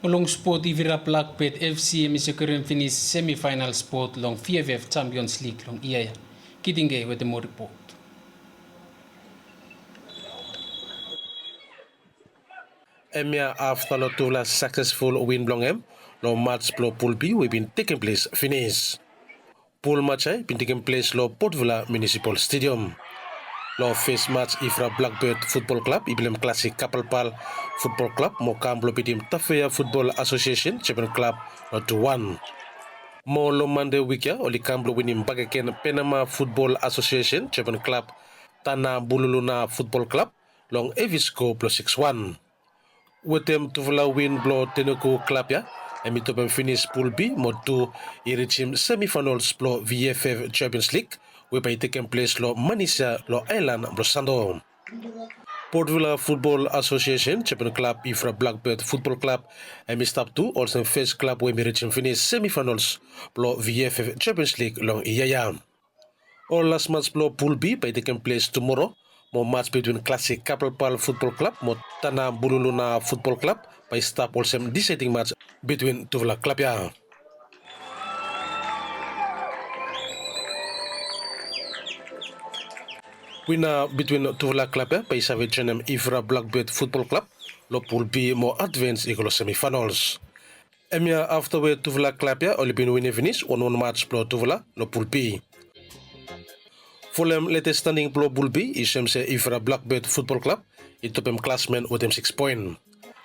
Long sport Ifira Blackbird FC misekuren finish semi-final sport long VFF Champions League long iya. Kitinge with the more report. Emia after the two last successful win long lo match lo pool B we been taking place finish. Pool match been taking place lo Port Vila Municipal Stadium. Lo first match Ifira Blackbird Football Club Ibilem Classic Kapalpal Football Club mo kamblo bidim Tafea Football Association Champion Club lo 2-1. Mo lo Monday week oli kamblo winim bagaken Panama Football Association Champion Club Tana Bululuna Football Club long Evisco plus 6-1. Wetem tuvla win blo Tenuku Club emi topem finish pool B mo 2 irichim semifinals blo VFF Champions League we by taking place lo Manisa lo Island Brosando. Port Vila Football Association Champion Club Ifira Blackbird Football Club emi stop 2 also first club we irichim finish semifinals blo VFF Champions League long Iyaya. All last match blo pool B by taking place tomorrow. Mo match between Classic Kapalpal Football Club mo Tana Bululuna Football Club by stop also deciding match between Tuvla Club Winner between Tuvla Club by Savage Ifira Blackbird Football Club lo pool B mo advance iglo semifinals. Emia afterward Tuvla Club only been winning finish 1-1 match pro Tuvla lo pool B. Fulham latest standing pro pool B isemse Ifira Blackbird Football Club itu pem classman with them 6 point.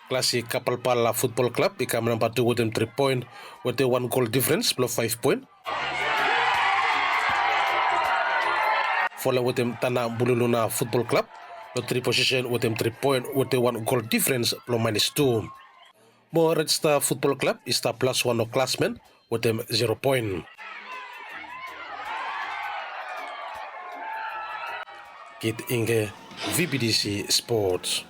Classic Kapalpal Football Club ikam number 2 with them 3 point with the 1 goal difference plus 5 point. Fulham with them Tana Bululuna Football Club the 3 position with them 3 point with the 1 goal difference plus -2. More Red Star Football Club is the plus 1 classman with them 0 point. Kit Inge VBTC Sports.